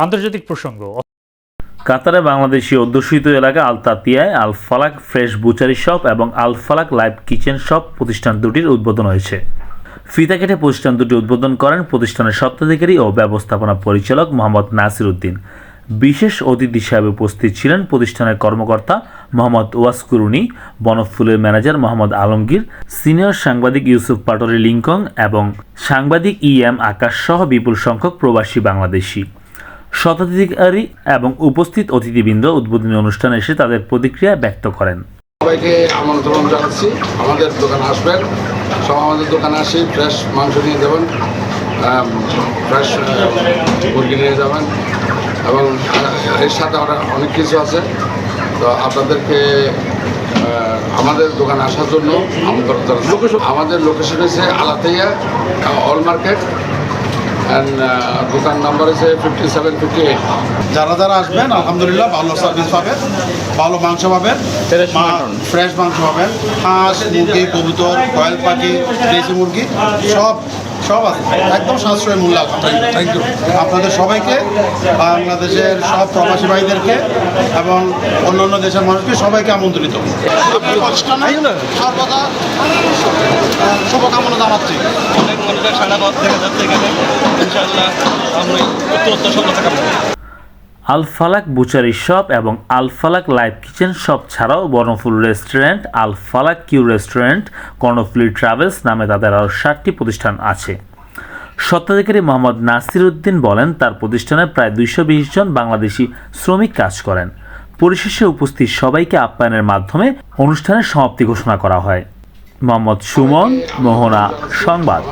আন্তর্জাতিক প্রসঙ্গ। কাতারে বাংলাদেশি অধ্যুষিত এলাকা আল তাতিয়ায় আল ফালাক ফ্রেশ বুচারি শপ এবং আল ফালাক লাইভ কিচেন শপ প্রতিষ্ঠান দুটির উদ্বোধন হয়েছে। ফিতা কেটে প্রতিষ্ঠান দুটি উদ্বোধন করেন প্রতিষ্ঠানের স্বত্বাধিকারী ও ব্যবস্থাপনা পরিচালক মোহাম্মদ নাসির উদ্দিন। বিশেষ অতিথি হিসাবে উপস্থিত ছিলেন প্রতিষ্ঠানের কর্মকর্তা মোহাম্মদ ওয়াসকুরুনি, বনফুলের ম্যানেজার মোহাম্মদ আলমগীর, সিনিয়র সাংবাদিক ইউসুফ পাটোয়ারি লিংকন এবং সাংবাদিক এম আকাশ সহ বিপুল সংখ্যক প্রবাসী বাংলাদেশি। স্বত্বাধিকারী এবং উপস্থিত অতিথিবৃন্দ উদ্বোধনী অনুষ্ঠানে এসে তাদের প্রতিক্রিয়া ব্যক্ত করেন। সবাইকে আমন্ত্রণ জানাচ্ছি, আমাদের দোকানে আসবেন, সব আমাদের দোকানে আসি, ফ্রেশ মাংস নিয়ে যাবেন, ফ্রেশ মুরগি নিয়ে যাবেন এবং এর সাথে অনেক কিছু আছে। তো আপনাদেরকে আমাদের দোকানে আসার জন্য আমন্ত্রণ জানাচ্ছি। আমাদের লোকেশন হচ্ছে আলাতিয়া অল মার্কেট অ্যান্ড দোকান নাম্বার হচ্ছে 5758। যারা আসবেন আলহামদুলিল্লাহ ভালো সার্ভিস পাবেন, ভালো মাংস পাবেন, ফ্রেশ মাংস পাবেন, হাঁস, মুরগি, কবুতর, কয়েল পাখি, দেশি মুরগি সব আছে একদম সাশ্রয় মূল্য। থ্যাংক ইউ আপনাদের সবাইকে, বাংলাদেশের সব প্রবাসী ভাইদেরকে এবং অন্যান্য দেশের মানুষকে সবাইকে আমন্ত্রিত। সর্বদা শুভকামনা জানাচ্ছি। অনেক মানুষের সারা পথ দেখা যাচ্ছে এখানে, ইনশাআল্লাহ আমরা অত্যন্ত সফলতা কামনা করি। আল ফালাক বুচারি শপ এবং আল ফালাক লাইভ কিচেন শপ ছাড়াও বর্ণফুল রেস্টুরেন্ট, আল ফালাক কিউ রেস্টুরেন্ট, কর্ণফুলি ট্রাভেলস নামে তাদের আরও 7টি প্রতিষ্ঠান আছে। স্বত্বাধিকারী মোহাম্মদ নাসির উদ্দিন বলেন, তার প্রতিষ্ঠানে প্রায় 220 জন বাংলাদেশি শ্রমিক কাজ করেন। পরিশেষে উপস্থিত সবাইকে আপ্যায়নের মাধ্যমে অনুষ্ঠানের সমাপ্তি ঘোষণা করা হয়। মোহাম্মদ সুমন, মোহনা সংবাদ।